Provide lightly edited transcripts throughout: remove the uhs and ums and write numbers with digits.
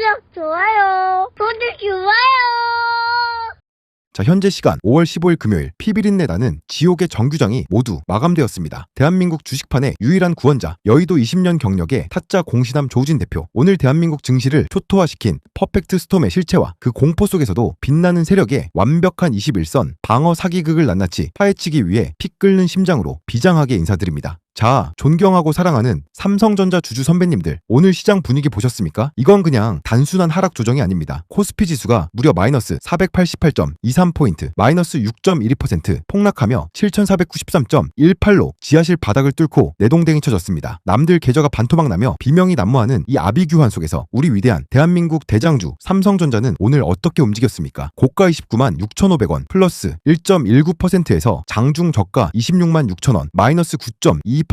구독, 좋아요. 구독, 좋아요. 자, 현재 시간 5월 15일 금요일 피비린내나는 지옥의 정규장이 모두 마감되었습니다. 대한민국 주식판의 유일한 구원자, 여의도 20년 경력의 타짜 공신함 조우진 대표. 오늘 대한민국 증시를 초토화시킨 퍼펙트 스톰의 실체와 그 공포 속에서도 빛나는 세력의 완벽한 21선 방어 사기극을 낱낱이 파헤치기 위해 피 끓는 심장으로 비장하게 인사드립니다. 자, 존경하고 사랑하는 삼성전자 주주 선배님들, 오늘 시장 분위기 보셨습니까? 이건 그냥 단순한 하락 조정이 아닙니다. 코스피 지수가 무려 마이너스 488.23포인트, 마이너스 6.12% 폭락하며 7493.18로 지하실 바닥을 뚫고 내동댕이 쳐졌습니다. 남들 계좌가 반토막 나며 비명이 난무하는 이 아비규환 속에서 우리 위대한 대한민국 대장주 삼성전자는 오늘 어떻게 움직였습니까? 고가 29만 6,500원 플러스 1.19%에서 장중 저가 26만 6천원 마이너스 9.22%까지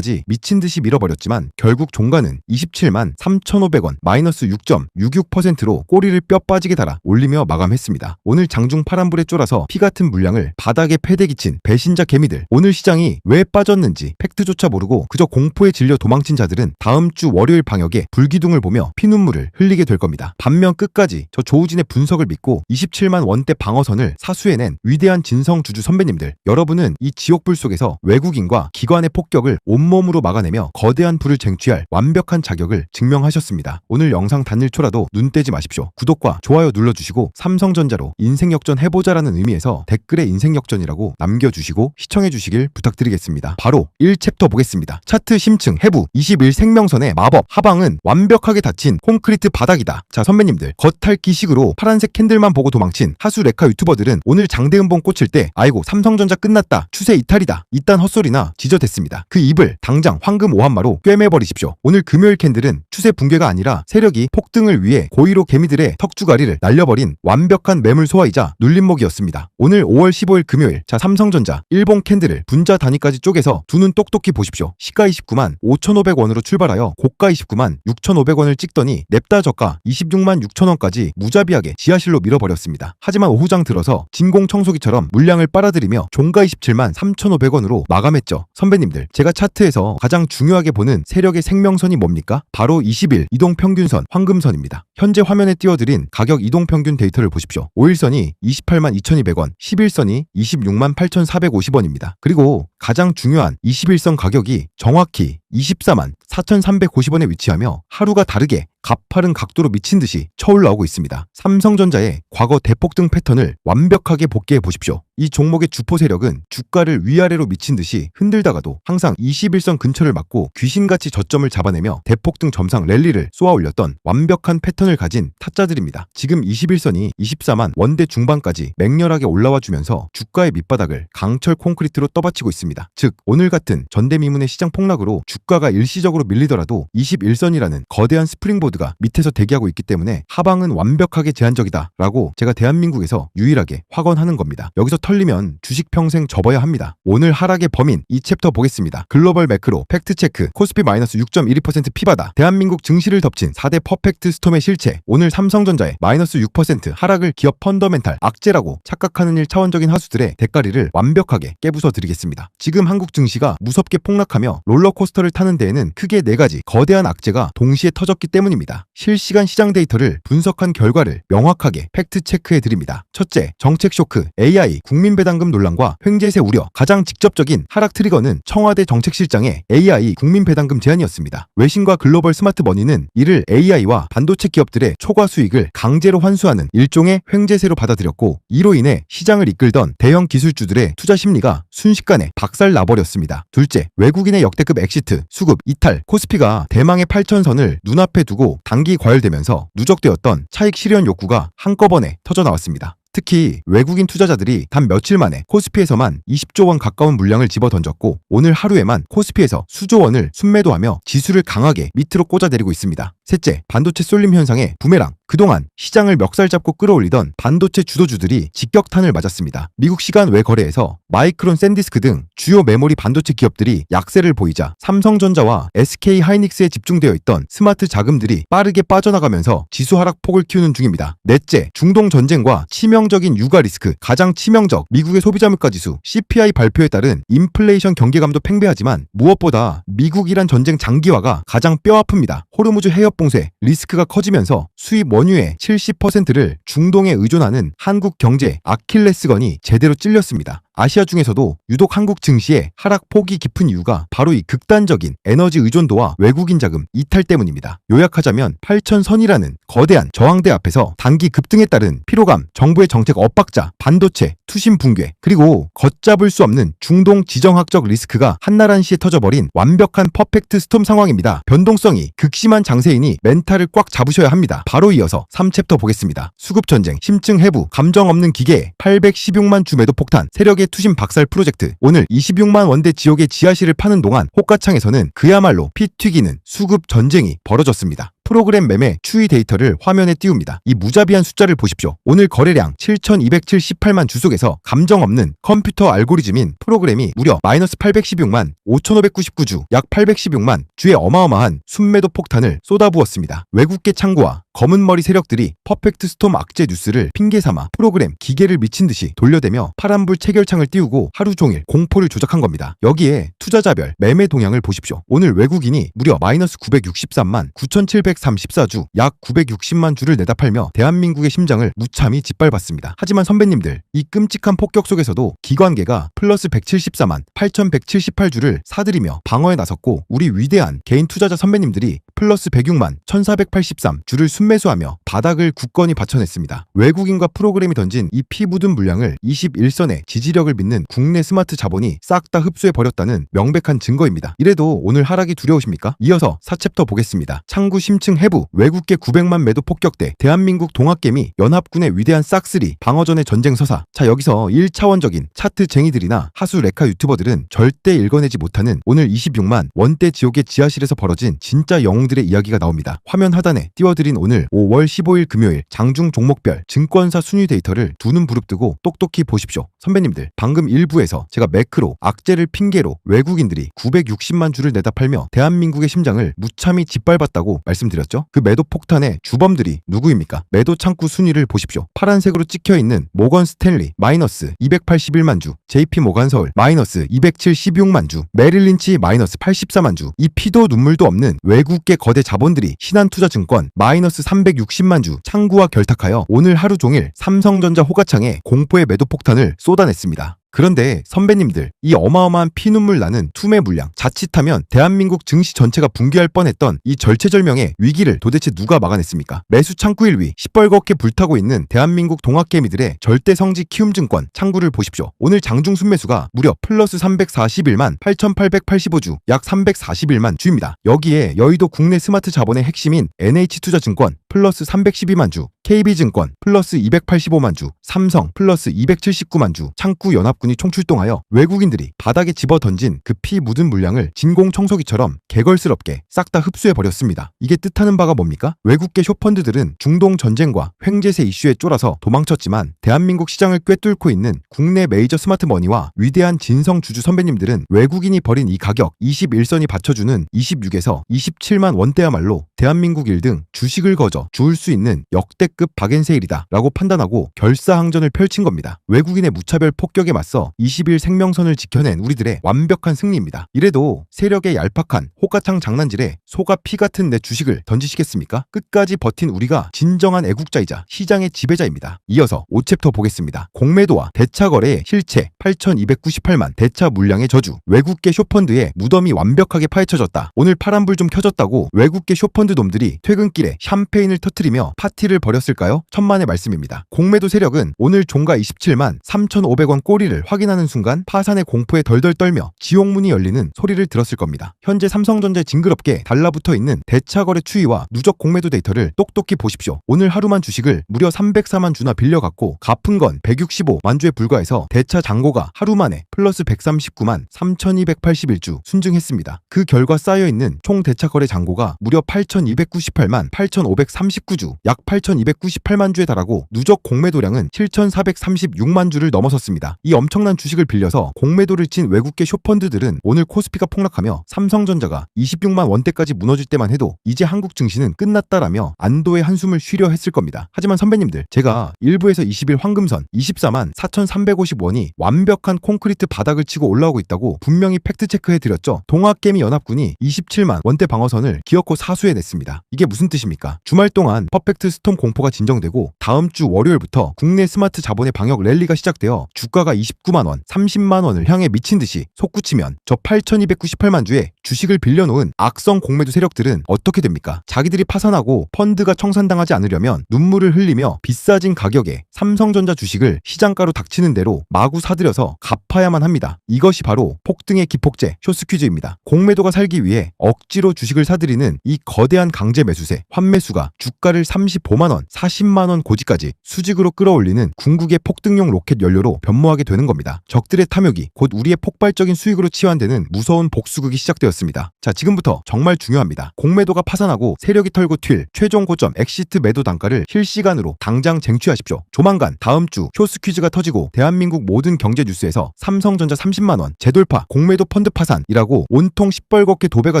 미친듯이 밀어버렸지만 결국 종가는 27만 3,500원 마이너스 6.66%로 꼬리를 뼈 빠지게 달아 올리며 마감했습니다. 오늘 장중 파란불에 쫄아서 피같은 물량을 바닥에 패대기친 배신자 개미들, 오늘 시장이 왜 빠졌는지 팩트조차 모르고 그저 공포에 질려 도망친 자들은 다음 주 월요일 방역에 불기둥을 보며 피눈물을 흘리게 될 겁니다. 반면 끝까지 저 조우진의 분석을 믿고 27만 원대 방어선을 사수해낸 위대한 진성주주 선배님들, 여러분은 이 지옥불 속에서 외국인과 기관의 폭격을 온몸으로 막아내며 거대한 불을 쟁취할 완벽한 자격을 증명하셨습니다. 오늘 영상 단일초라도 눈 떼지 마십시오. 구독과 좋아요 눌러주시고 삼성전자로 인생역전 해보자라는 의미에서 댓글에 인생역전이라고 남겨주시고 시청해주시길 부탁드리겠습니다. 바로 1챕터 보겠습니다. 차트 심층 해부 21생명선의 마법, 하방은 완벽하게 닫힌 콘크리트 바닥이다. 자, 선배님들, 겉핥기식으로 파란색 캔들만 보고 도망친 하수 레카 유튜버들은 오늘 장대음봉 꽂힐 때 아이고 삼성전자 끝났다, 추세 이탈이다, 이딴 헛소리나 지저댔습니다. 그 입을 당장 황금 오한마로 꿰매버리십시오. 오늘 금요일 캔들은 추세 붕괴가 아니라 세력이 폭등을 위해 고의로 개미들의 턱주가리를 날려버린 완벽한 매물 소화이자 눌림목이었습니다. 오늘 5월 15일 금요일, 자, 삼성전자 일봉 캔들을 분자 단위까지 쪼개서 두 눈 똑똑히 보십시오. 시가 29만 5,500원으로 출발하여 고가 29만 6,500원을 찍더니 냅다 저가 26만 6천원까지 무자비하게 지하실로 밀어버렸습니다. 하지만 오후장 들어서 진공청소기처럼 물량을 빨아들이며 종가 27만 3,500원으로 마감했죠. 선배님들, 제가 차트에서 가장 중요하게 보는 세력의 생명선이 뭡니까? 바로 20일 이동평균선 황금선입니다. 현재 화면에 띄워드린 가격 이동평균 데이터를 보십시오. 5일선이 28만 2,200원, 10일선이 26만 8,450원입니다. 그리고 가장 중요한 21선 가격이 정확히 24만 4,350원에 위치하며 하루가 다르게 가파른 각도로 미친듯이 쳐올라오고 있습니다. 삼성전자의 과거 대폭등 패턴을 완벽하게 복귀해 보십시오. 이 종목의 주포 세력은 주가를 위아래로 미친듯이 흔들다가도 항상 21선 근처를 맞고 귀신같이 저점을 잡아내며 대폭등 점상 랠리를 쏘아올렸던 완벽한 패턴을 가진 타짜들입니다. 지금 21선이 24만 원대 중반까지 맹렬하게 올라와주면서 주가의 밑바닥을 강철 콘크리트로 떠받치고 있습니다. 즉, 오늘 같은 전대미문의 시장 폭락으로 주가가 일시적으로 밀리더라도 21선이라는 거대한 스프링보드가 밑에서 대기하고 있기 때문에 하방은 완벽하게 제한적이다 라고 제가 대한민국에서 유일하게 확언하는 겁니다. 여기서 털리면 주식 평생 접어야 합니다. 오늘 하락의 범인, 이 챕터 보겠습니다. 글로벌 매크로 팩트체크, 코스피 마이너스 6.12% 피바다, 대한민국 증시를 덮친 4대 퍼펙트 스톰의 실체, 오늘 삼성전자의 마이너스 6% 하락을 기업 펀더멘탈 악재라고 착각하는 1차원적인 하수들의 대가리를 완벽하게 깨부숴 드리겠습니다. 지금 한국 증시가 무섭게 폭락하며 롤러코스터를 타는 데에는 크게 4가지 거대한 악재가 동시에 터졌기 때문입니다. 실시간 시장 데이터를 분석한 결과를 명확하게 팩트체크해 드립니다. 첫째, 정책 쇼크, AI 국민 배당금 논란과 횡재세 우려. 가장 직접적인 하락 트리거는 청와대 정책실장의 AI 국민 배당금 제안이었습니다. 외신과 글로벌 스마트머니는 이를 AI와 반도체 기업들의 초과 수익을 강제로 환수하는 일종의 횡재세로 받아들였고, 이로 인해 시장을 이끌던 대형 기술주들의 투자 심리가 순식간에 박살 나버렸습니다. 둘째, 외국인의 역대급 엑시트, 수급, 이탈. 코스피가 대망의 8,000선을 눈앞에 두고 단기 과열되면서 누적되었던 차익 실현 욕구가 한꺼번에 터져나왔습니다. 특히 외국인 투자자들이 단 며칠 만에 코스피에서만 20조 원 가까운 물량을 집어던졌고, 오늘 하루에만 코스피에서 수조 원을 순매도하며 지수를 강하게 밑으로 꽂아내리고 있습니다. 셋째, 반도체 쏠림 현상의 부메랑. 그동안 시장을 멱살 잡고 끌어올리던 반도체 주도주들이 직격탄을 맞았습니다. 미국 시간 외 거래에서 마이크론, 샌디스크 등 주요 메모리 반도체 기업들이 약세를 보이자 삼성전자와 SK하이닉스에 집중되어 있던 스마트 자금들이 빠르게 빠져나가면서 지수 하락폭을 키우는 중입니다. 넷째, 중동 전쟁과 치명적인 유가 리스크. 가장 치명적 미국의 소비자 물가지수 CPI 발표에 따른 인플레이션 경계감도 팽배하지만 무엇보다 미국 이란 전쟁 장기화가 가장 뼈아픕니다. 호르무즈 해협 봉쇄 리스크가 커지면서 수입 원유의 70%를 중동에 의존하는 한국 경제의 아킬레스건이 제대로 찔렸습니다. 아시아 중에서도 유독 한국 증시의 하락폭이 깊은 이유가 바로 이 극단적인 에너지 의존도와 외국인 자금 이탈 때문입니다. 요약하자면 8,000선이라는 거대한 저항대 앞에서 단기 급등에 따른 피로감, 정부의 정책 엇박자, 반도체, 투심 붕괴, 그리고 걷잡을 수 없는 중동 지정학적 리스크가 한나란시에 터져버린 완벽한 퍼펙트 스톰 상황입니다. 변동성이 극심한 장세이니 멘탈을 꽉 잡으셔야 합니다. 바로 이어서 3챕터 보겠습니다. 수급전쟁, 심층 해부, 감정 없는 기계, 816만 주 매도 폭탄, 세력의 투심 박살 프로젝트. 오늘 26만 원대 지옥의 지하실을 파는 동안 호가창에서는 그야말로 피 튀기는 수급 전쟁이 벌어졌습니다. 프로그램 매매 추이 데이터를 화면에 띄웁니다. 이 무자비한 숫자를 보십시오. 오늘 거래량 7,278만 주 속에서 감정 없는 컴퓨터 알고리즘인 프로그램이 무려 마이너스 816만 5,599주, 약 816만 주의 어마어마한 순매도 폭탄을 쏟아부었습니다. 외국계 창구와 검은머리 세력들이 퍼펙트 스톰 악재 뉴스를 핑계삼아 프로그램 기계를 미친 듯이 돌려대며 파란불 체결창을 띄우고 하루 종일 공포를 조작한 겁니다. 여기에 투자자별 매매 동향을 보십시오. 오늘 외국인이 무려 마이너스 963만 9,734주, 약 960만 주를 내다 팔며 대한민국의 심장을 무참히 짓밟았습니다. 하지만 선배님들, 이 끔찍한 폭격 속에서도 기관계가 플러스 174만 8,178주를 사들이며 방어에 나섰고, 우리 위대한 개인 투자자 선배님들이 플러스 106만 1,483주를 순매수하며 바닥을 굳건히 받쳐냈습니다. 외국인과 프로그램이 던진 이 피 묻은 물량을 21선의 지지력을 믿는 국내 스마트 자본이 싹 다 흡수해버렸다는 명백한 증거입니다. 이래도 오늘 하락이 두려우십니까? 이어서 4챕터 보겠습니다. 창구 심층 해부, 외국계 900만 매도 폭격대, 대한민국 동학개미, 연합군의 위대한 싹쓸이, 방어전의 전쟁 서사. 자, 여기서 1차원적인 차트쟁이들이나 하수 레카 유튜버들은 절대 읽어내지 못하는 오늘 26만 원대 지옥의 지하실에서 벌어진 진짜 영웅들의 이야기가 나옵니다. 화면 하단에 띄워드린 오늘 5월 15일 금요일 장중 종목별 증권사 순위 데이터를 두 눈 부릅뜨고 똑똑히 보십시오. 선배님들, 방금 일부에서 제가 매크로, 악재를 핑계로 외국인들이 960만 주를 내다 팔며 대한민국의 심장을 무참히 짓밟았다고 말씀드렸죠? 그 매도 폭탄의 주범들이 누구입니까? 매도 창구 순위를 보십시오. 파란색으로 찍혀있는 모건 스탠리 마이너스 281만 주, JP 모간 서울 마이너스 276만 주, 메릴 린치 마이너스 84만 주. 이 피도 눈물도 없는 외국계 거대 자본들이 신한투자증권 마이너스 360만 주 창구와 결탁하여 오늘 하루 종일 삼성전자 호가창에 공포의 매도 폭탄을 쏟아냈습니다. 그런데 선배님들, 이 어마어마한 피눈물 나는 투매 물량, 자칫하면 대한민국 증시 전체가 붕괴할 뻔했던 이 절체절명의 위기를 도대체 누가 막아냈습니까? 매수 창구 1위, 시뻘겋게 불타고 있는 대한민국 동학개미들의 절대 성지 키움증권 창구를 보십시오. 오늘 장중 순매수가 무려 플러스 341만 8,885주, 약 341만 주입니다. 여기에 여의도 국내 스마트 자본의 핵심인 NH투자증권 플러스 312만 주, KB증권 플러스 285만 주, 삼성 플러스 279만 주, 창구 연합군이 총출동하여 외국인들이 바닥에 집어던진 그 피 묻은 물량을 진공청소기처럼 개걸스럽게 싹 다 흡수해버렸습니다. 이게 뜻하는 바가 뭡니까? 외국계 쇼펀드들은 중동 전쟁과 횡재세 이슈에 쫄아서 도망쳤지만 대한민국 시장을 꿰뚫고 있는 국내 메이저 스마트머니와 위대한 진성주주 선배님들은 외국인이 벌인 이 가격 21선이 받쳐주는 26에서 27만 원대야말로 대한민국 1등 주식을 거저 주울 수 있는 역대급 박앤세일이다 라고 판단하고 결사항전을 펼친 겁니다. 외국인의 무차별 폭격에 맞서 20일 생명선을 지켜낸 우리들의 완벽한 승리입니다. 이래도 세력의 얄팍한 호가창 장난질에 소가 피 같은 내 주식을 던지시겠습니까? 끝까지 버틴 우리가 진정한 애국자이자 시장의 지배자입니다. 이어서 5챕터 보겠습니다. 공매도와 대차거래의 실체, 8,298만 대차 물량의 저주, 외국계 쇼펀드의 무덤이 완벽하게 파헤쳐졌다. 오늘 파란불 좀 켜졌다고 외국계 쇼펀드 놈들이 퇴근길에 샴페인을 터뜨리며 파티를 벌였을까요? 천만의 말씀입니다. 공매도 세력은 오늘 종가 27만 3,500원 꼬리를 확인하는 순간 파산의 공포에 덜덜 떨며 지옥문이 열리는 소리를 들었을 겁니다. 현재 삼성전자에 징그럽게 달라붙어 있는 대차거래 추이와 누적 공매도 데이터를 똑똑히 보십시오. 오늘 하루만 주식을 무려 304만 주나 빌려갖고 갚은 건 165만 주에 불과해서 대차 잔고가 하루 만에 플러스 139만 3,281주 순증했습니다. 그 결과 쌓여있는 총 대차거래 잔고가 무려 8,298만 8,539주, 약 8,200 4,298만 주에 달하고 누적 공매도량은 7,436만 주를 넘어섰습니다. 이 엄청난 주식을 빌려서 공매도를 친 외국계 쇼펀드들은 오늘 코스피가 폭락하며 삼성전자가 26만 원대까지 무너질 때만 해도 이제 한국 증시는 끝났다라며 안도의 한숨을 쉬려 했을 겁니다. 하지만 선배님들, 제가 일부에서 20일 황금선 24만 4,350원이 완벽한 콘크리트 바닥을 치고 올라오고 있다고 분명히 팩트체크해드렸죠. 동학개미연합군이 27만 원대 방어선을 기어코 사수해냈습니다. 이게 무슨 뜻입니까? 주말 동안 퍼펙트 스톰 공포가 진정되고 다음 주 월요일부터 국내 스마트 자본의 방역 랠리가 시작되어 주가가 29만 원, 30만 원을 향해 미친 듯이 솟구치면 저 8,298만 주의 주식을 빌려놓은 악성 공매도 세력들은 어떻게 됩니까? 자기들이 파산하고 펀드가 청산당하지 않으려면 눈물을 흘리며 비싸진 가격에 삼성전자 주식을 시장가로 닥치는 대로 마구 사들여서 갚아야만 합니다. 이것이 바로 폭등의 기폭제 쇼스퀴즈입니다. 공매도가 살기 위해 억지로 주식을 사들이는 이 거대한 강제 매수세, 환매수가 주가를 35만원, 40만원 고지까지 수직으로 끌어올리는 궁극의 폭등용 로켓 연료로 변모하게 되는 겁니다. 적들의 탐욕이 곧 우리의 폭발적인 수익으로 치환되는 무서운 복수극이 시작되었습니다. 자, 지금부터 정말 중요합니다. 공매도가 파산하고 세력이 털고 튈 최종 고점 엑시트 매도 단가를 실시간으로 당장 쟁취하십시오. 조만간 다음 주 쇼스퀴즈가 터지고 대한민국 모든 경제 뉴스에서 삼성전자 30만원 재돌파, 공매도 펀드 파산이라고 온통 시뻘겋게 도배가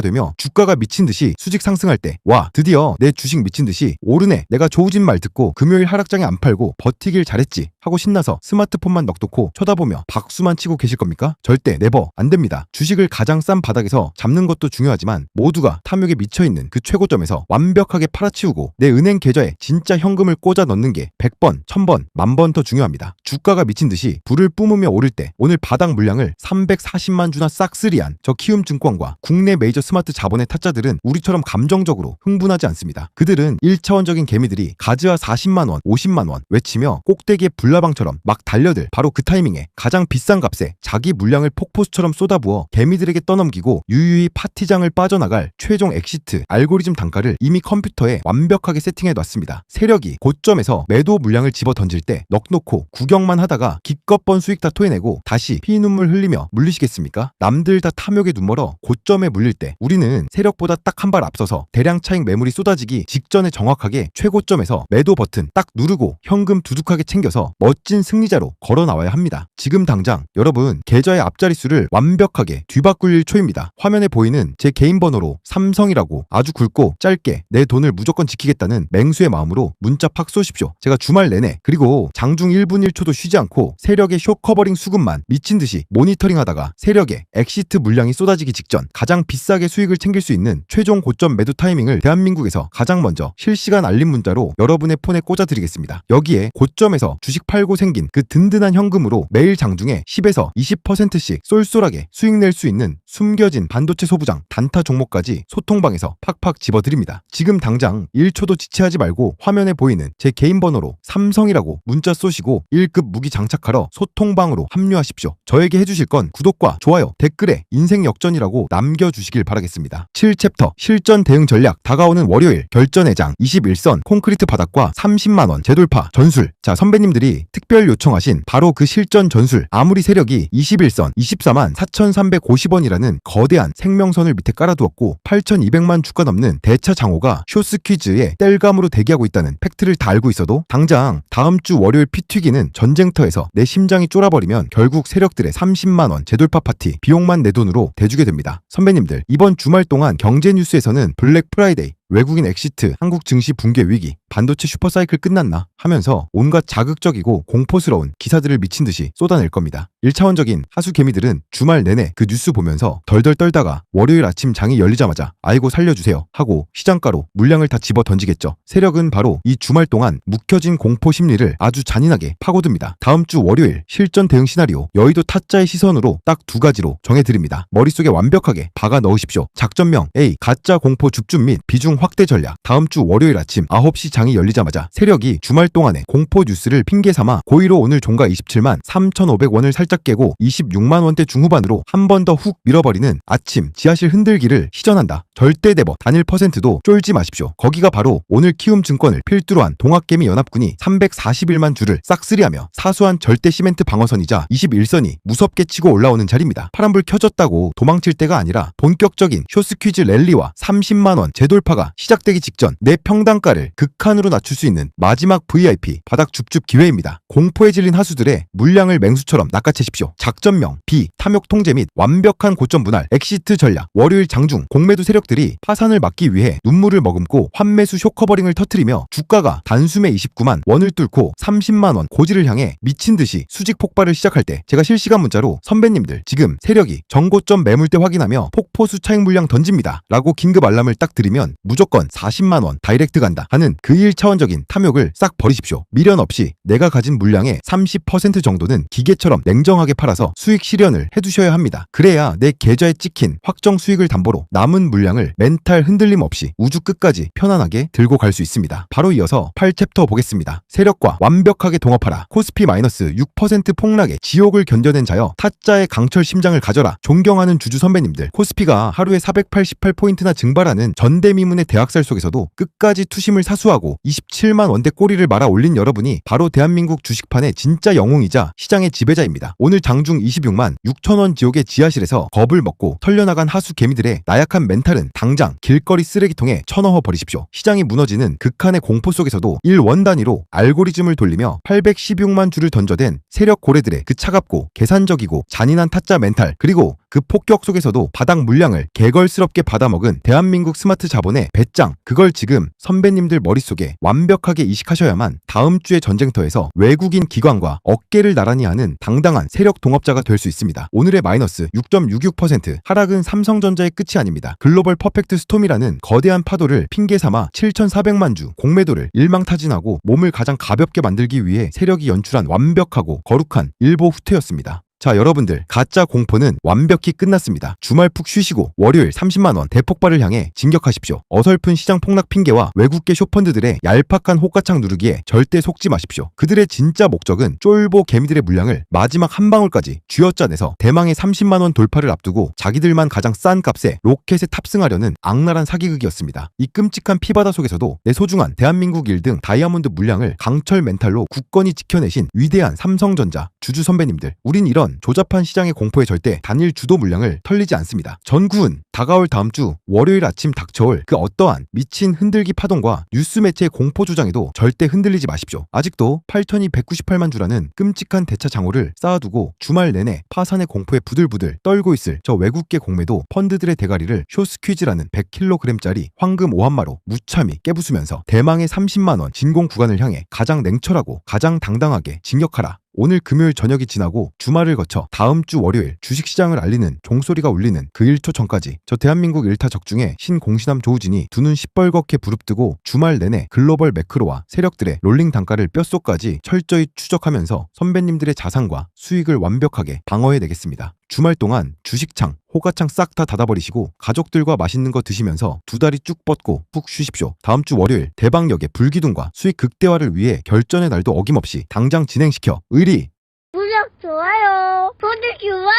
되며 주가가 미친듯이 수직 상승할 때 와, 드디어 내 주식 미친듯이 오르네, 내가 조우진 말 듣고 금요일 하락장에 안 팔고 버티길 잘했지 하고 신나서 스마트폰만 넋놓고 쳐다보며 박수만 치고 계실 겁니까? 절대 네버 안 됩니다. 주식을 가장 싼 바닥에서 잡는 것도 중요하지만 모두가 탐욕에 미쳐있는 그 최고점에서 완벽하게 팔아치우고 내 은행 계좌에 진짜 현금을 꽂아 넣는 게 100번, 1000번, 10,000번 더 중요합니다. 주가가 미친듯이 불을 뿜으며 오를 때 오늘 바닥 물량을 340만 주나 싹쓸이한 저 키움증권과 국내 메이저 스마트 자본의 타짜들은 우리처럼 감정적으로 흥분하지 않습니다. 그들은 1차원적인 개미들이 가즈아 40만원, 50만원 외치며 꼭대기에 불나방처럼 막 달려들 바로 그 타이밍에 가장 비싼 값에 자기 물량을 폭포수처럼 쏟아부어 개미들에게 떠넘기고 유유히 파티장을 빠져나갈 최종 엑시트 알고리즘 단가를 이미 컴퓨터에 완벽하게 세팅해 놨습니다. 세력이 고점에서 매도 물량을 집어 던질 때 넋놓고 구경만 하다가 기껏 번 수익 다 토해내고 다시 피눈물 흘리며 물리시겠습니까? 남들 다 탐욕에 눈멀어 고점에 물릴 때 우리는 세력보다 딱 한 발 앞서서 대량 차익 매물이 쏟아지기 직전에 정확하게 최고점에서 매도 버튼 딱 누르고 현금 두둑하게 챙겨서 멋진 승리자로 걸어 나와야 합니다. 지금 당장 여러분 계좌의 앞자릿수를 완벽하게 뒤바꿀 초입니다. 화면에 보이는 제 개인 번호로 삼성이라고 아주 굵고 짧게 내 돈을 무조건 지키겠다는 맹수의 마음으로 문자 팍 쏘십시오. 제가 주말 내내 그리고 장중 1분 1초도 쉬지 않고 세력의 쇼커버링 수급만 미친듯이 모니터링하다가 세력의 엑시트 물량이 쏟아지기 직전 가장 비싸게 수익을 챙길 수 있는 최종 고점 매도 타이밍을 대한민국에서 가장 먼저 실시간 알림 문자로 여러분의 폰에 꽂아드리겠습니다. 여기에 고점에서 주식 팔고 생긴 그 든든한 현금으로 매일 장중에 10에서 20%씩 쏠쏠하게 수익 낼 수 있는 숨겨진 반도체 소부장 단타 종목까지 소통방에서 팍팍 집어드립니다. 지금 당장 1초도 지체하지 말고 화면에 보이는 제 개인 번호로 삼성이라고 문자 쏘시고 1급 무기 장착하러 소통방으로 합류하십시오. 저에게 해주실 건 구독과 좋아요, 댓글에 인생 역전이라고 남겨주시길 바라겠습니다. 7챕터 실전 대응 전략 다가오는 월요일 결전회장 21선 콘크리트 바닥과 30만원 재돌파 전술. 자, 선배님들이 특별 요청하신 바로 그 실전 전술. 아무리 세력이 21선 24만 4,350원이라는 거대한 생명선을 밑에 깔아두었고 8,200만 주가 넘는 대차 장호가 쇼스퀴즈에 뗄감으로 대기하고 있다는 팩트를 다 알고 있어도 당장 다음 주 월요일 피 튀기는 전쟁터에서 내 심장이 쫄아버리면 결국 세력들의 30만원 재돌파 파티 비용만 내 돈으로 대주게 됩니다. 선배님들, 이번 주말 동안 경제 뉴스에서는 블랙 프라이데이, 외국인 엑시트, 한국 증시 붕괴 위기, 반도체 슈퍼사이클 끝났나 하면서 온갖 자극적이고 공포스러운 기사들을 미친 듯이 쏟아낼 겁니다. 1차원적인 하수 개미들은 주말 내내 그 뉴스 보면서 덜덜 떨다가 월요일 아침 장이 열리자마자 아이고 살려주세요 하고 시장가로 물량을 다 집어 던지겠죠. 세력은 바로 이 주말 동안 묵혀진 공포 심리를 아주 잔인하게 파고듭니다. 다음 주 월요일 실전 대응 시나리오 여의도 타짜의 시선으로 딱 두 가지로 정해드립니다. 머릿속에 완벽하게 박아 넣으십시오. 작전명 A. 가짜 공포 줍줍 및 비중 확대 전략. 다음 주 월요일 아침 9시 장이 열리자마자 세력이 주말 동안에 공포 뉴스를 핑계 삼아 고의로 오늘 종가 27만 3,500원을 살짝 깨고 26만 원대 중후반으로 한 번 더 훅 밀어버리는 아침 지하실 흔들기를 시전한다. 절대 네버 단일 퍼센트도 쫄지 마십시오. 거기가 바로 오늘 키움증권을 필두로 한 동학개미 연합군이 341만 주를 싹쓸이하며 사수한 절대 시멘트 방어선이자 21선이 무섭게 치고 올라오는 자리입니다. 파란불 켜졌다고 도망칠 때가 아니라 본격적인 쇼스퀴즈 랠리와 30만원 재돌파가 시작되기 직전 내 평단가를 극한 칸으로 낮출 수 있는 마지막 VIP 바닥 줍줍 기회입니다. 공포에 질린 하수들의 물량을 맹수처럼 낚아채십시오. 작전명, B, 탐욕 통제 및 완벽한 고점 분할, 엑시트 전략, 월요일 장중, 공매도 세력들이 파산을 막기 위해 눈물을 머금고 환매수 쇼커버링을 터뜨리며 주가가 단숨에 29만 원을 뚫고 30만 원 고지를 향해 미친 듯이 수직 폭발을 시작할 때 제가 실시간 문자로 선배님들 지금 세력이 정고점 매물대 확인하며 폭포수 차익 물량 던집니다 라고 긴급 알람을 딱 드리면 무조건 40만 원 다이렉트 간다 하는 그 1차원적인 탐욕을 싹 버리십시오. 미련 없이 내가 가진 물량의 30% 정도는 기계처럼 냉정하게 팔아서 수익 실현을 해두셔야 합니다. 그래야 내 계좌에 찍힌 확정 수익을 담보로 남은 물량을 멘탈 흔들림 없이 우주 끝까지 편안하게 들고 갈 수 있습니다. 바로 이어서 8챕터 보겠습니다. 세력과 완벽하게 동업하라. 코스피 마이너스 6% 폭락에 지옥을 견뎌낸 자여 타짜의 강철 심장을 가져라. 존경하는 주주 선배님들, 코스피가 하루에 488포인트나 증발하는 전대미문의 대학살 속에서도 끝까지 투심을 사수하고 27만 원대 꼬리를 말아 올린 여러분이 바로 대한민국 주식판의 진짜 영웅이자 시장의 지배자입니다. 오늘 장중 26만 6천원 지옥의 지하실에서 겁을 먹고 털려나간 하수 개미들의 나약한 멘탈은 당장 길거리 쓰레기통에 쳐넣어 버리십시오. 시장이 무너지는 극한의 공포 속에서도 1원 단위로 알고리즘을 돌리며 816만 주를 던져댄 세력 고래들의 그 차갑고 계산적이고 잔인한 타짜 멘탈, 그리고 그 폭격 속에서도 바닥 물량을 개걸스럽게 받아먹은 대한민국 스마트 자본의 배짱, 그걸 지금 선배님들 머릿속에 완벽하게 이식하셔야만 다음 주의 전쟁터에서 외국인 기관과 어깨를 나란히 하는 당당한 세력 동업자가 될 수 있습니다. 오늘의 마이너스 6.66% 하락은 삼성전자의 끝이 아닙니다. 글로벌 퍼펙트 스톰이라는 거대한 파도를 핑계 삼아 7,400만 주 공매도를 일망타진하고 몸을 가장 가볍게 만들기 위해 세력이 연출한 완벽하고 거룩한 일보 후퇴였습니다. 자, 여러분들, 가짜 공포는 완벽히 끝났습니다. 주말 푹 쉬시고 월요일 30만원 대폭발을 향해 진격하십시오. 어설픈 시장 폭락 핑계와 외국계 쇼펀드들의 얄팍한 호가창 누르기에 절대 속지 마십시오. 그들의 진짜 목적은 쫄보 개미들의 물량을 마지막 한 방울까지 쥐어짜내서 대망의 30만원 돌파를 앞두고 자기들만 가장 싼 값에 로켓에 탑승하려는 악랄한 사기극이었습니다. 이 끔찍한 피바다 속에서도 내 소중한 대한민국 1등 다이아몬드 물량을 강철 멘탈로 굳건히 지켜내신 위대한 삼성전자 주주 선배님들, 우린 이런 조잡한 시장의 공포에 절대 단일 주도 물량을 털리지 않습니다. 전구은 다가올 다음 주 월요일 아침 닥쳐올 그 어떠한 미친 흔들기 파동과 뉴스 매체의 공포 주장에도 절대 흔들리지 마십시오. 아직도 8,298만 주라는 끔찍한 대차 장호를 쌓아두고 주말 내내 파산의 공포에 부들부들 떨고 있을 저 외국계 공매도 펀드들의 대가리를 쇼스퀴즈라는 100kg짜리 황금 오한마로 무참히 깨부수면서 대망의 30만원 진공 구간을 향해 가장 냉철하고 가장 당당하게 진격하라. 오늘 금요일 저녁이 지나고 주말을 거쳐 다음 주 월요일 주식시장을 알리는 종소리가 울리는 그 1초 전까지 저 대한민국 1타 적중에 신공신함 조우진이 두 눈 시뻘겋게 부릅뜨고 주말 내내 글로벌 매크로와 세력들의 롤링 단가를 뼛속까지 철저히 추적하면서 선배님들의 자산과 수익을 완벽하게 방어해내겠습니다. 주말 동안 주식창, 호가창 싹 다 닫아버리시고 가족들과 맛있는 거 드시면서 두 다리 쭉 뻗고 푹 쉬십시오. 다음 주 월요일 대박력의 불기둥과 수익 극대화를 위해 결전의 날도 어김없이 당장 진행시켜 의리! 구독, 좋아요. 구독, 좋아요.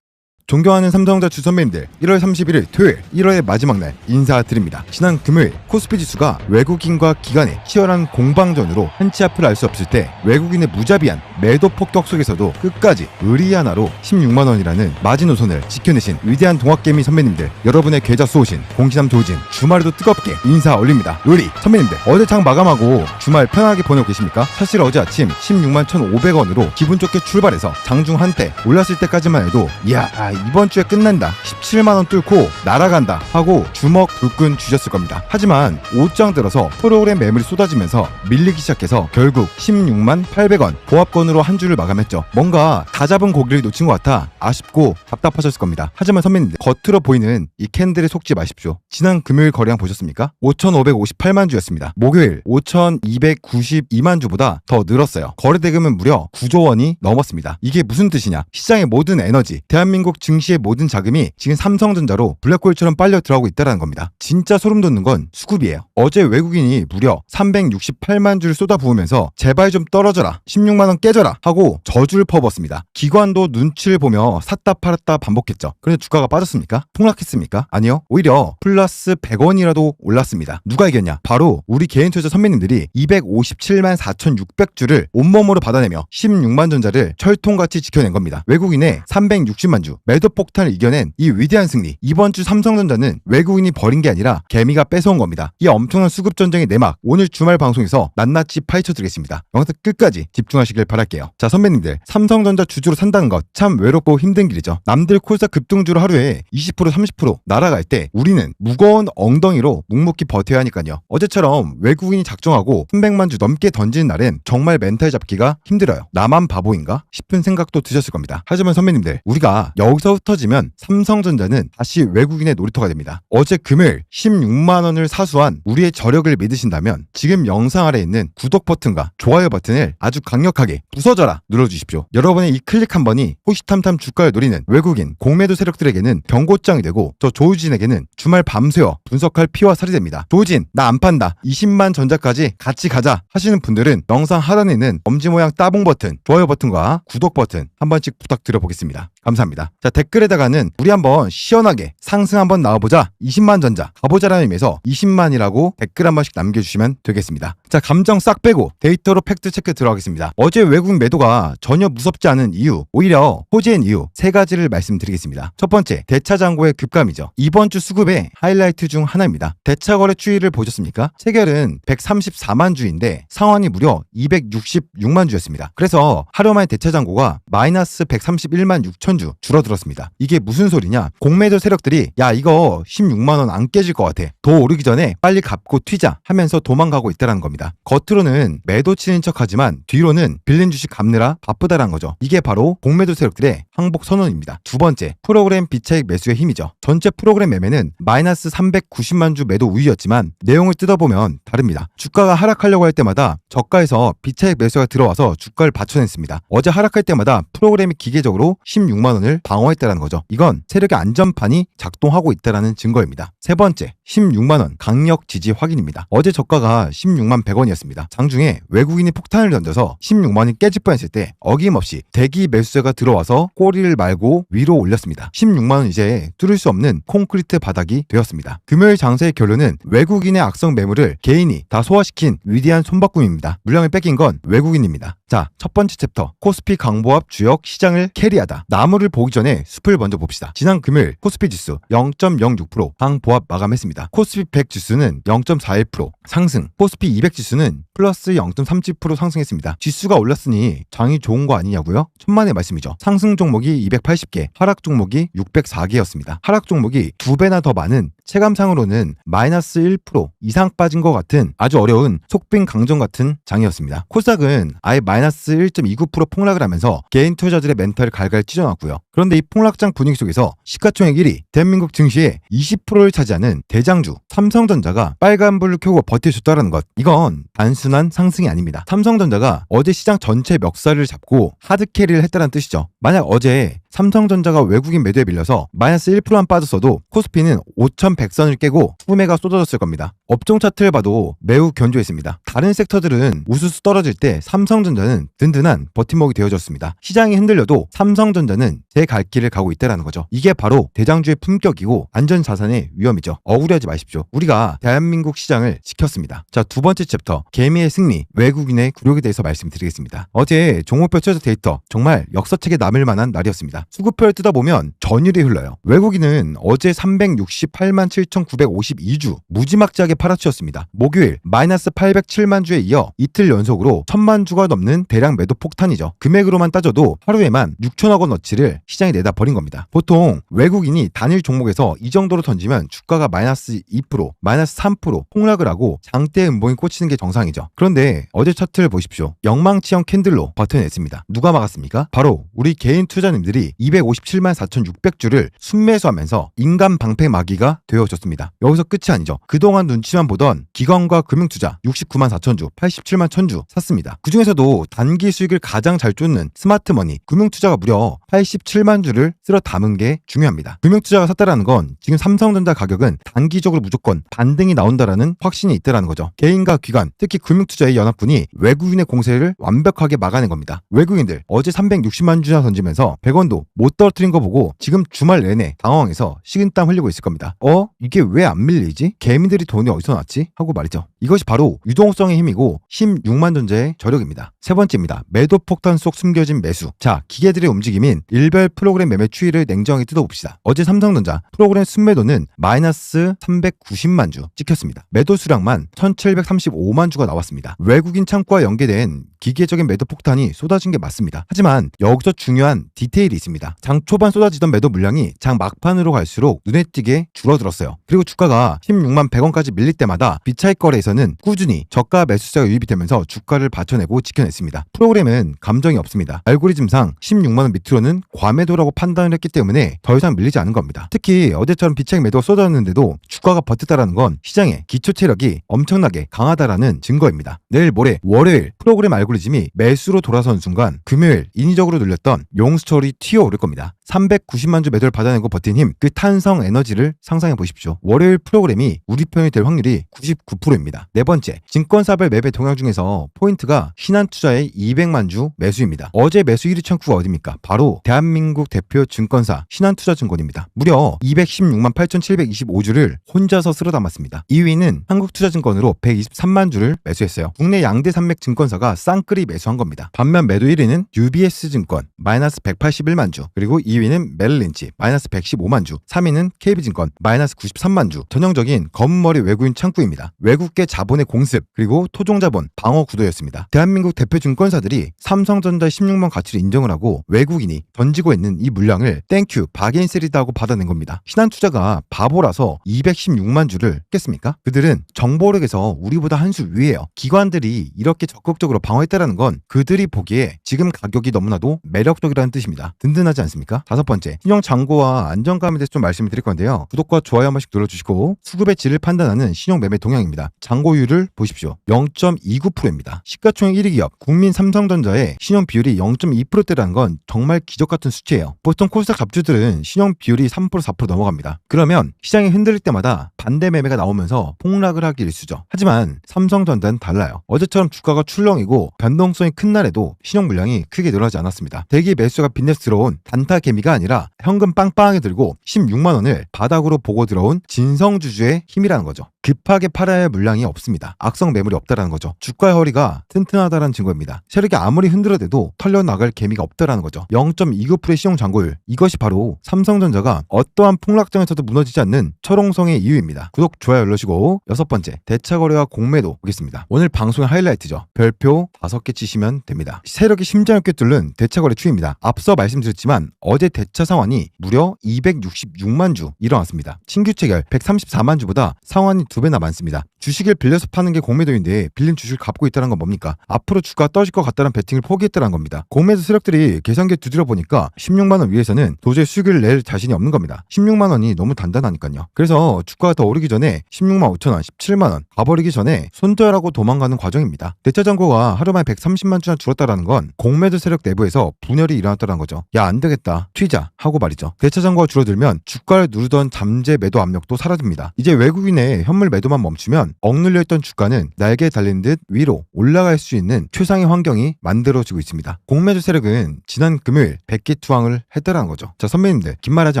존경하는 삼성전자 주 선배님들, 1월 31일 토요일 1월의 마지막 날 인사드립니다. 지난 금요일 코스피 지수가 외국인과 기관의 치열한 공방전으로 한치 앞을 알 수 없을 때 외국인의 무자비한 매도 폭격 속에서도 끝까지 의리 하나로 16만원이라는 마지노선을 지켜내신 위대한 동학개미 선배님들, 여러분의 계좌 쏘신 공신함 조우진 주말에도 뜨겁게 인사 올립니다. 의리! 선배님들, 어제 장 마감하고 주말 편하게 보내고 계십니까? 사실 어제 아침 16만 1,500원으로 기분 좋게 출발해서 장중 한때 올랐을 때까지만 해도 이야, 이번 주에 끝난다, 17만원 뚫고 날아간다 하고 주먹 불끈 주셨을 겁니다. 하지만 옷장 들어서 프로그램 매물이 쏟아지면서 밀리기 시작해서 결국 16만 800원 보합권으로 한 주를 마감했죠. 뭔가 다 잡은 고기를 놓친 것 같아 아쉽고 답답하셨을 겁니다. 하지만 선배님들, 겉으로 보이는 이 캔들에 속지 마십시오. 지난 금요일 거래량 보셨습니까? 5,558만 주였습니다. 목요일 5,292만 주보다 더 늘었어요. 거래대금은 무려 9조 원이 넘었습니다. 이게 무슨 뜻이냐? 시장의 모든 에너지, 대한민국 증시의 모든 자금이 지금 삼성전자로 블랙홀처럼 빨려 들어가고 있다는 겁니다. 진짜 소름 돋는 건 수급이에요. 어제 외국인이 무려 368만 주를 쏟아부으면서 제발 좀 떨어져라, 16만원 깨져라 하고 저주를 퍼부었습니다. 기관도 눈치를 보며 샀다 팔았다 반복했죠. 그런데 주가가 빠졌습니까? 폭락했습니까? 아니요. 오히려 플러스 100원이라도 올랐습니다. 누가 이겼냐? 바로 우리 개인 투자 선배님들이 257만 4,600주를 온몸으로 받아내며 16만 전자를 철통같이 지켜낸 겁니다. 외국인의 360만 주 매도 매도 폭탄을 이겨낸 이 위대한 승리. 이번 주 삼성전자는 외국인이 버린 게 아니라 개미가 뺏어온 겁니다. 이 엄청난 수급 전쟁의 내막, 오늘 주말 방송에서 낱낱이 파헤쳐 드리겠습니다. 영상 끝까지 집중하시길 바랄게요. 자, 선배님들, 삼성전자 주주로 산다는 것 참 외롭고 힘든 길이죠. 남들 콜사 급등주로 하루에 20% 30% 날아갈 때 우리는 무거운 엉덩이로 묵묵히 버텨야 하니까요. 어제처럼 외국인이 작정하고 300만 주 넘게 던지는 날엔 정말 멘탈 잡기가 힘들어요. 나만 바보인가 싶은 생각도 드셨을 겁니다. 하지만 선배님들, 우리가 여기서 흩어지면 삼성전자는 다시 외국인의 놀이터가 됩니다. 어제 금요일 16만 원을 사수한 우리의 저력을 믿으신다면 지금 영상 아래에 있는 구독 버튼과 좋아요 버튼을 아주 강력하게 부서져라 눌러주십시오. 여러분의 이 클릭 한 번이 호시탐탐 주가를 노리는 외국인 공매도 세력들에게는 경고장이 되고 저 조우진에게는 주말 밤새워 분석할 피와 살이 됩니다. 조우진, 나 안 판다. 20만 전자까지 같이 가자 하시는 분들은 영상 하단에 있는 엄지 모양 따봉 버튼, 좋아요 버튼과 구독 버튼 한 번씩 부탁드려보겠습니다. 감사합니다. 자, 댓글에다가는 우리 한번 시원하게 상승 한번 나와보자, 20만 전자 가보자라는 의미에서 20만이라고 댓글 한 번씩 남겨주시면 되겠습니다. 자, 감정 싹 빼고 데이터로 팩트 체크 들어가겠습니다. 어제 외국 매도가 전혀 무섭지 않은 이유, 오히려 호재인 이유 세 가지를 말씀드리겠습니다. 첫 번째, 대차장고의 급감이죠. 이번 주 수급의 하이라이트 중 하나입니다. 대차거래 추이를 보셨습니까? 체결은 134만 주인데 상환이 무려 266만 주였습니다. 그래서 하루 만에 대차장고가 마이너스 131만 6천 주 줄어들었습니다. 이게 무슨 소리냐? 공매도 세력들이 야, 이거 16만 원 안 깨질 것 같아, 더 오르기 전에 빨리 갚고 튀자 하면서 도망가고 있다는 겁니다. 겉으로는 매도 치는 척하지만 뒤로는 빌린 주식 갚느라 바쁘다라는 거죠. 이게 바로 공매도 세력들의 항복 선언입니다. 두 번째, 프로그램 비차익 매수의 힘이죠. 전체 프로그램 매매는 마이너스 390만 주 매도 우위였지만 내용을 뜯어보면 다릅니다. 주가가 하락하려고 할 때마다 저가에서 비차익 매수가 들어와서 주가를 받쳐냈습니다. 어제 하락할 때마다 프로그램이 기계적으로 16만 원을 방어했다는 거죠. 이건 세력의 안전판이 작동하고 있다는 증거입니다. 세 번째, 16만 원 강력 지지 확인입니다. 어제 저가가 16만 100원이었습니다. 장중에 외국인이 폭탄을 던져서 16만 원이 깨질 뻔했을 때 어김없이 대기 매수세가 들어와서 꼬리를 말고 위로 올렸습니다. 16만 원 이제 뚫을 수 없는 콘크리트 바닥이 되었습니다. 금요일 장세의 결론은 외국인의 악성 매물을 개인이 다 소화시킨 위대한 손바꿈입니다. 물량을 뺏긴 건 외국인입니다. 자, 첫 번째 챕터, 코스피 강보합 주역 시장을 캐리하다. 나무를 보기 전에 숲을 먼저 봅시다. 지난 금요일 코스피 지수 0.06% 강보합 마감했습니다. 코스피 100 지수는 0.41% 상승, 코스피 200 지수는 플러스 0.37% 상승했습니다. 지수가 올랐으니 장이 좋은 거 아니냐고요? 천만의 말씀이죠. 상승 종목이 280개, 하락 종목이 604개였습니다. 하락 종목이 2배나 더 많은, 체감상으로는 마이너스 1% 이상 빠진 것 같은 아주 어려운 속빈 강정 같은 장이었습니다. 코스닥은 아예 마이너스 1.29% 폭락을 하면서 개인 투자자들의 멘탈을 갈갈 찢어놨고요. 그런데 이 폭락장 분위기 속에서 시가총액 1위, 대한민국 증시의 20%를 차지하는 대장주 삼성전자가 빨간불을 켜고 버텨줬다는 것, 이건 단순한 상승이 아닙니다. 삼성전자가 어제 시장 전체 멱살을 잡고 하드캐리를 했다는 뜻이죠. 만약 어제 삼성전자가 외국인 매도에 밀려서 마이너스 1%만 빠졌어도 코스피는 5100선을 깨고 후매가 쏟아졌을 겁니다. 업종 차트를 봐도 매우 견조했습니다. 다른 섹터들은 우수수 떨어질 때 삼성전자는 든든한 버팀목이 되어줬습니다. 시장이 흔들려도 삼성전자는 제 갈 길을 가고 있다는 거죠. 이게 바로 대장주의 품격이고 안전자산의 위험이죠. 억울해하지 마십시오. 우리가 대한민국 시장을 지켰습니다. 자, 두 번째 챕터, 개미의 승리, 외국인의 굴욕에 대해서 말씀드리겠습니다. 어제 종목별 최저 데이터 정말 역사책에 남을 만한 날이었습니다. 수급표를 뜯어보면 전율이 흘러요. 외국인은 어제 368만 7,952주 무지막지하게 팔아치웠습니다. 목요일 마이너스 807만 주에 이어 이틀 연속으로 1000만 주가 넘는 대량 매도 폭탄이죠. 금액으로만 따져도 하루에만 6천억 원어치를 시장에 내다 버린 겁니다. 보통 외국인이 단일 종목에서 이 정도로 던지면 주가가 마이너스 2%, 마이너스 3% 폭락을 하고 장대 음봉이 꽂히는 게 정상이죠. 그런데 어제 차트를 보십시오. 영망치형 캔들로 버텨냈습니다. 누가 막았습니까? 바로 우리 개인 투자님들이 257만 4,600주를 순매수하면서 인간 방패 막이가 되어줬습니다. 여기서 끝이 아니죠. 그동안 눈치만 보던 기관과 금융투자 69만 4천주, 87만 1000주 샀습니다. 그 중에서도 단기 수익을 가장 잘 쫓는 스마트머니, 금융투자가 무려 87만 주를 쓸어 담은 게 중요합니다. 금융투자가 샀다라는 건 지금 삼성전자 가격은 단기적으로 무조건 반등이 나온다라는 확신이 있다라는 거죠. 개인과 기관, 특히 금융투자의 연합군이 외국인의 공세를 완벽하게 막아낸 겁니다. 외국인들 어제 360만 주나 던지면서 100원도 매도 못 떨어뜨린 거 보고 지금 주말 내내 당황해서 식은땀 흘리고 있을 겁니다. 이게 왜 안 밀리지? 개미들이 돈이 어디서 났지? 하고 말이죠. 이것이 바로 유동성의 힘이고 16만 전자의 저력입니다. 세 번째입니다. 매도 폭탄 속 숨겨진 매수. 자, 기계들의 움직임인 일별 프로그램 매매 추이를 냉정하게 뜯어봅시다. 어제 삼성전자 프로그램 순매도는 마이너스 390만 주 찍혔습니다. 매도 수량만 1735만 주가 나왔습니다. 외국인 창구와 연계된 기계적인 매도 폭탄이 쏟아진 게 맞습니다. 하지만 여기서 중요한 디테일이 있습니다. 장 초반 쏟아지던 매도 물량이 장 막판으로 갈수록 눈에 띄게 줄어들었어요. 그리고 주가가 16만 100원까지 밀릴 때마다 비차익 거래에서는 꾸준히 저가 매수세가 유입이 되면서 주가를 받쳐내고 지켜냈습니다. 프로그램은 감정이 없습니다. 알고리즘상 16만 원 밑으로는 과매도라고 판단을 했기 때문에 더 이상 밀리지 않은 겁니다. 특히 어제처럼 비차익 매도가 쏟아졌는데도 주가가 버텼다는 건 시장의 기초 체력이 엄청나게 강하다라는 증거입니다. 내일 모레 월요일 프로그램 알고리즘이 매수로 돌아선 순간 금요일 인위적으로 눌렸던 용스철이 튀어오를 겁니다. 390만 주 매도를 받아내고 버틴 힘, 그 탄성 에너지를 상상해 보십시오. 월요일 프로그램이 우리 편이 될 확률이 99%입니다. 네 번째, 증권사별 매매 동향 중에서 포인트가 신한투자의 200만 주 매수입니다. 어제 매수 1위 창구가 어디입니까? 바로 대한민국 대표 증권사 신한투자증권입니다. 무려 216만 8,725주를 혼자서 쓸어 담았습니다. 2위는 한국투자증권으로 123만 주를 매수했어요. 국내 양대 산맥 증권사가 쌍끌이 매수한 겁니다. 반면 매도 1위는 UBS증권 마이너스 181만 주, 그리고 2위는 메릴린치 마이너스 115만 주, 3위는 KB증권 마이너스 93만 주. 전형적인 검은머리 외국인 창구입니다. 외국계 자본의 공습 그리고 토종자본 방어 구도였습니다. 대한민국 대표 증권사들이 삼성전자의 16만 가치를 인정을 하고 외국인이 던지고 있는 이 물량을 땡큐 바게인셀이다 하고 받아낸 겁니다. 신한투자가 바보라서 216만 주를 깼습니까? 그들은 정보력에서 우리보다 한 수 위에요. 기관들이 이렇게 적극적으로 방어했다는 건 그들이 보기에 지금 가격이 너무나도 매력적이라는 뜻입니다. 든든하지 않습니까? 다섯 번째, 신용 잔고와 안정감에 대해서 좀 말씀을 드릴 건데요. 구독과 좋아요 한 번씩 눌러주시고 수급의 질을 판단하는 신용 매매 동향입니다. 잔고율을 보십시오. 0.29%입니다. 시가총액 1위 기업 국민 삼성전자의 신용 비율이 0.2%대라는 건 정말 기적 같은 수치예요. 보통 코스닥 잡주들은 신용 비율이 3% 4% 넘어갑니다. 그러면 시장이 흔들릴 때마다 반대 매매가 나오면서 폭락을 하기 일쑤죠. 하지만 삼성전자는 달라요. 어제처럼 주가가 출렁이고 변동성이 큰 날에도 신용 물량이 크게 늘어나지 않았습니다. 대기 매수가 빈대스러운 단타 개미가 아니라 현금 빵빵하게 들고 16만 원을 바닥으로 보고 들어온 진성주주의 힘이라는 거죠. 급하게 팔아야 할 물량이 없습니다. 악성 매물이 없다라는 거죠. 주가의 허리가 튼튼하다는 증거입니다. 세력이 아무리 흔들어대도 털려나갈 개미가 없다라는 거죠. 0.29%의 신용 잔고율, 이것이 바로 삼성전자가 어떠한 폭락장에서도 무너지지 않는 철옹성의 이유입니다. 구독, 좋아요 눌러주시고 여섯 번째, 대차거래와 공매도 보겠습니다. 오늘 방송의 하이라이트죠. 별표 5개 치시면 됩니다. 세력이 심장을 꿰뚫는 대차거래 추이입니다. 앞서 말씀드렸지만 어제 대차 상환이 무려 266만 주 일어났습니다. 신규 체결 134만 주보다 상환이 2배나 많습니다. 주식을 빌려서 파는 게 공매도인데 빌린 주식을 갚고 있다는 건 뭡니까? 앞으로 주가가 떨어질 것 같다는 베팅을 포기했다는 겁니다. 공매도 세력들이 계산기에 두드려 보니까 16만 원 위에서는 도저히 수익을 낼 자신이 없는 겁니다. 16만 원이 너무 단단하니까요. 그래서 주가가 더 오르기 전에 16만 5천 원, 17만 원 가버리기 전에 손절하고 도망가는 과정입니다. 대차 잔고가 하루 만에 130만 주나 줄었다는 건 공매도 세력 내부에서 분열이 일어났다는 거죠. 야, 안 되겠다, 튀자 하고 말이죠. 대차 잔고가 줄어들면 주가를 누르던 잠재 매도 압력도 사라집니다. 이제 외국인의 현물 매도만 멈추면 억눌려 있던 주가는 날개에 달린 듯 위로 올라갈 수 있는 최상의 환경이 만들어지고 있습니다. 공매도 세력은 지난 금요일 100개 투항을 했다라는 거죠. 자, 선배님들 긴 말하지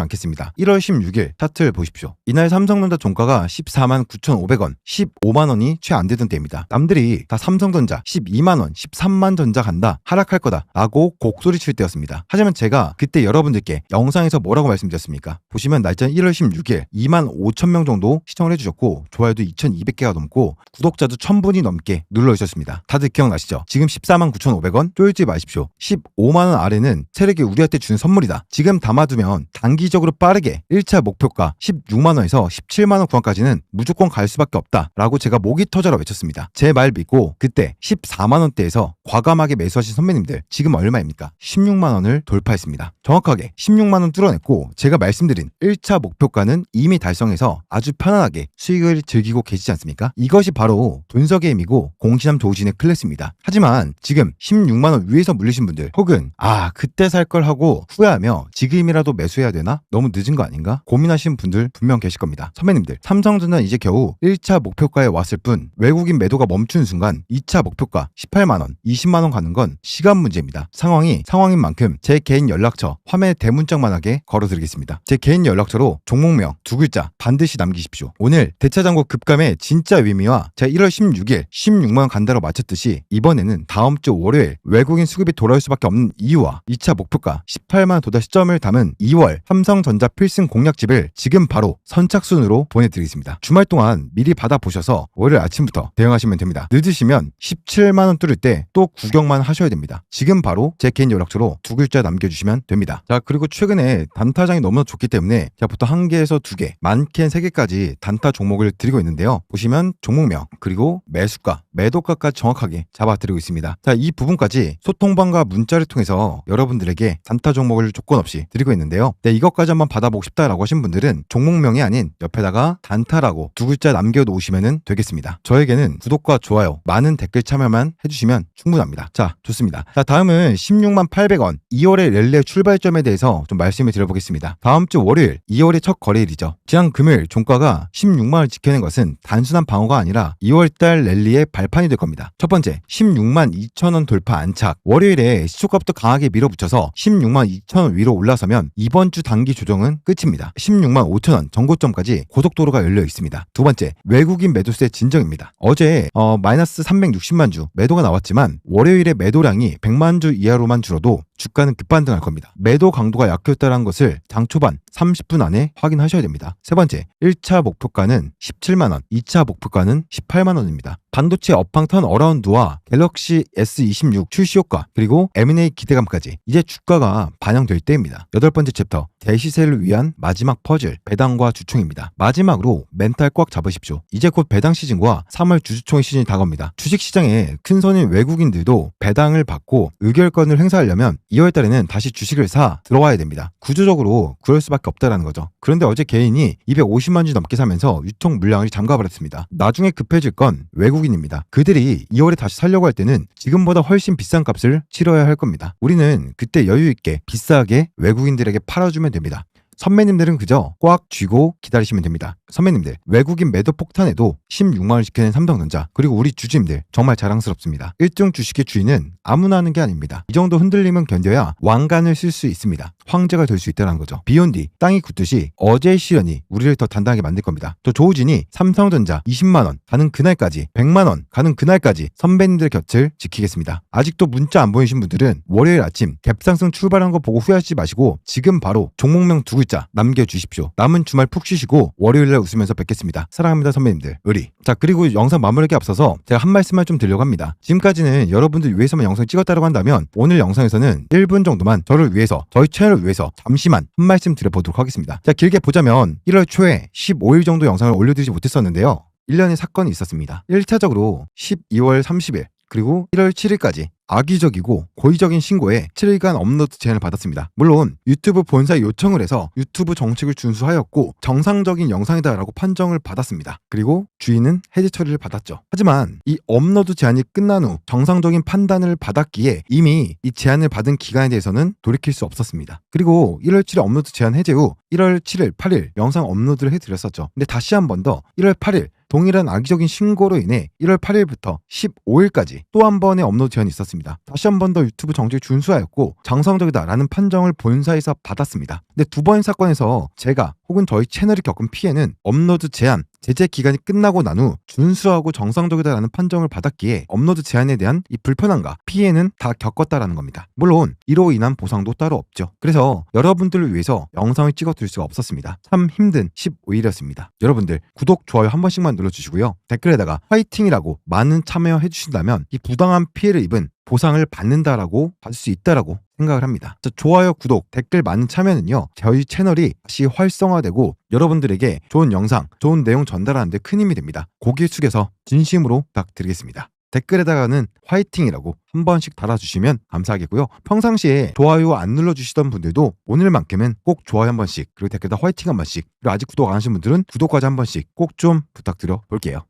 않겠습니다. 1월 16일 차트를 보십시오. 이날 삼성전자 종가가 14만 9,500원, 15만 원이 채 안 되던 때입니다. 남들이 다 삼성전자 12만 원, 13만 전자 간다, 하락할 거다 라고 곡소리 칠 때였습니다. 하지만 제가 그때 여러분들께 영상에서 뭐라고 말씀드렸습니까? 보시면 날짜는 1월 16일 2만 5천 명 정도 시청을 해주셨고 좋아요도 2,200개가 넘고 구독자도 1,000분이 넘게 눌러주셨습니다. 다들 기억나시죠? 지금 14만 9,500원 쫄지 마십시오. 15만 원 아래는 세력이 우리한테 주는 선물이다. 지금 담아두면 단기적으로 빠르게 1차 목표가 16만 원에서 17만 원 구간까지는 무조건 갈 수밖에 없다 라고 제가 목이 터져라 외쳤습니다. 제 말 믿고 그때 14만 원대에서 과감하게 매수하신 선배님들 지금 얼마입니까? 16만 원을 돌파했습니다. 정확하게 16만 원 뚫어냈고 제가 말씀드린 1차 목표가는 이미 달성해서 아주 편안하게 수익을 즐기고 계시지 않습니까? 이것이 바로 분석의 힘이고 공신함 조진의 클래스입니다. 하지만 지금 16만 원 위에서 물리신 분들 혹은 그때 살 걸 하고 후회하며 지금이라도 매수해야 되나? 너무 늦은 거 아닌가? 고민하시는 분들 분명 계실 겁니다. 선배님들, 삼성전자는 이제 겨우 1차 목표가에 왔을 뿐 외국인 매도가 멈추는 순간 2차 목표가 18만 원, 20만 원 가는 건 시간 문제입니다. 상황인 만큼 제 개인 개인 연락처 화면에 대문짝만하게 걸어드리겠습니다. 제 개인 연락처로 종목명 2글자 반드시 남기십시오. 오늘 대차장고 급감의 진짜 의미와 제가 1월 16일 16만원 간다로 마쳤듯이 이번에는 다음 주 월요일 외국인 수급이 돌아올 수밖에 없는 이유와 2차 목표가 18만원 도달 시점을 담은 2월 삼성전자 필승 공략집을 지금 바로 선착순으로 보내드리겠습니다. 주말 동안 미리 받아보셔서 월요일 아침부터 대응하시면 됩니다. 늦으시면 17만원 뚫을 때 또 구경만 하셔야 됩니다. 지금 바로 제 개인 연락처로 2글자 남겨주시면 됩니다. 자, 그리고 최근에 단타장이 너무나 좋기 때문에 제가 보통 1개에서 2개, 많게는 3개까지 단타 종목을 드리고 있는데요. 보시면 종목명 그리고 매수가, 매도가까지 정확하게 잡아드리고 있습니다. 자, 이 부분까지 소통방과 문자를 통해서 여러분들에게 단타 종목을 조건 없이 드리고 있는데요. 네, 이것까지 한번 받아보고 싶다라고 하신 분들은 종목명이 아닌 옆에다가 단타라고 2글자 남겨놓으시면 되겠습니다. 저에게는 구독과 좋아요, 많은 댓글 참여만 해주시면 충분합니다. 자, 좋습니다. 자, 다음은 16만 800원 2월의 랠리의 출발점에 대해서 좀 말씀을 드려보겠습니다. 다음 주 월요일 2월의 첫 거래일이죠. 지난 금요일 종가가 16만원을 지켜낸 것은 단순한 방어가 아니라 2월달 랠리의 발판이 될 겁니다. 첫 번째, 16만 2천원 돌파 안착. 월요일에 시초가부터 강하게 밀어붙여서 16만 2천원 위로 올라서면 이번 주 단기 조정은 끝입니다. 16만 5천원 정고점까지 고속도로가 열려 있습니다. 두 번째, 외국인 매도세 진정입니다. 어제 마이너스 360만 주 매도가 나왔지만 월요일에 매도량이 100만 주 이하로만 줄어도 주가는 급반등할 겁니다. 매도 강도가 약했다는 것을 장 초반 30분 안에 확인하셔야 됩니다. 세 번째, 1차 목표가는 17만원, 2차 목표가는 18만원입니다. 반도체 업황 턴 어라운드와 갤럭시 S26 출시 효과, 그리고 M&A 기대감까지 이제 주가가 반영될 때입니다. 여덟 번째 챕터, 대시세를 위한 마지막 퍼즐, 배당과 주총입니다. 마지막으로 멘탈 꽉 잡으십시오. 이제 곧 배당 시즌과 3월 주주총회 시즌이 다가옵니다. 주식시장에 큰 손인 외국인들도 배당을 받고 의결권을 행사하려면 2월 달에는 다시 주식을 사 들어와야 됩니다. 구조적으로 그럴 수밖에 없다라는 거죠. 그런데 어제 개인이 250만 주 넘게 사면서 유통 물량을 잠가버렸습니다. 나중에 급해질 건 외국인입니다. 그들이 2월에 다시 살려고 할 때는 지금보다 훨씬 비싼 값을 치러야 할 겁니다. 우리는 그때 여유 있게 비싸게 외국인들에게 팔아주면 됩니다. 선배님들은 그저 꽉 쥐고 기다리시면 됩니다. 선배님들, 외국인 매도 폭탄에도 16만원 지켜낸 삼성전자, 그리고 우리 주주님들 정말 자랑스럽습니다. 1등 주식의 주인은 아무나 하는 게 아닙니다. 이 정도 흔들림은 견뎌야 왕관을 쓸 수 있습니다. 황제가 될 수 있다는 거죠. 비욘디, 땅이 굳듯이 어제의 시련이 우리를 더 단단하게 만들 겁니다. 또 조우진이 삼성전자 20만원 가는 그날까지, 100만원 가는 그날까지 선배님들의 곁을 지키겠습니다. 아직도 문자 안 보내신 분들은 월요일 아침 갭상승 출발한 거 보고 후회하지 마시고 지금 바로 종목명 2글자 남겨주십시오. 남은 주말 푹 쉬시고 월요일날 웃으면서 뵙겠습니다. 사랑합니다 선배님들. 의리. 자, 그리고 영상 마무리하기 앞서서 제가 한 말씀만 좀 드리려고 합니다. 지금까지는 여러분들 위해서만 영상 찍었다고 한다면 오늘 영상에서는 1분 정도만 저를 위해서, 저희 채널을 위해서 잠시만 한 말씀 드려보도록 하겠습니다. 자, 길게 보자면 1월 초에 15일 정도 영상을 올려드리지 못했었는데요. 1년의 사건이 있었습니다. 1차적으로 12월 30일 그리고 1월 7일까지 악의적이고 고의적인 신고에 7일간 업로드 제한을 받았습니다. 물론 유튜브 본사에 요청을 해서 유튜브 정책을 준수하였고 정상적인 영상이다라고 판정을 받았습니다. 그리고 주인은 해제 처리를 받았죠. 하지만 이 업로드 제한이 끝난 후 정상적인 판단을 받았기에 이미 이 제한을 받은 기간에 대해서는 돌이킬 수 없었습니다. 그리고 1월 7일 업로드 제한 해제 후 1월 7일, 8일 영상 업로드를 해드렸었죠. 근데 다시 한 번 더 1월 8일 동일한 악의적인 신고로 인해 1월 8일부터 15일까지 또 한 번의 업로드 제한이 있었습니다. 다시 한 번 더 유튜브 정책을 준수하였고 정상적이다라는 판정을 본사에서 받았습니다. 근데 두 번의 사건에서 제가 혹은 저희 채널이 겪은 피해는 업로드 제한, 제재 기간이 끝나고 난 후 준수하고 정상적이다라는 판정을 받았기에 업로드 제한에 대한 이 불편함과 피해는 다 겪었다라는 겁니다. 물론 이로 인한 보상도 따로 없죠. 그래서 여러분들을 위해서 영상을 찍어드릴 수가 없었습니다. 참 힘든 15일이었습니다. 여러분들 구독, 좋아요 한 번씩만 눌러주시고요. 댓글에다가 화이팅이라고 많은 참여해 주신다면 이 부당한 피해를 입은 보상을 받는다라고 받을 수 있다라고 생각을 합니다. 좋아요, 구독, 댓글 많은 참여는요 저희 채널이 다시 활성화되고 여러분들에게 좋은 영상, 좋은 내용 전달하는 데 큰 힘이 됩니다. 고개 숙여서 진심으로 부탁드리겠습니다. 댓글에다가는 화이팅이라고 한 번씩 달아주시면 감사하겠고요. 평상시에 좋아요 안 눌러주시던 분들도 오늘만큼은 꼭 좋아요 한 번씩, 그리고 댓글에다 화이팅 한 번씩, 그리고 아직 구독 안 하신 분들은 구독까지 한 번씩 꼭 좀 부탁드려 볼게요.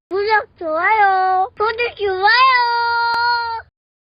구독, 좋아요. 구독, 좋아요.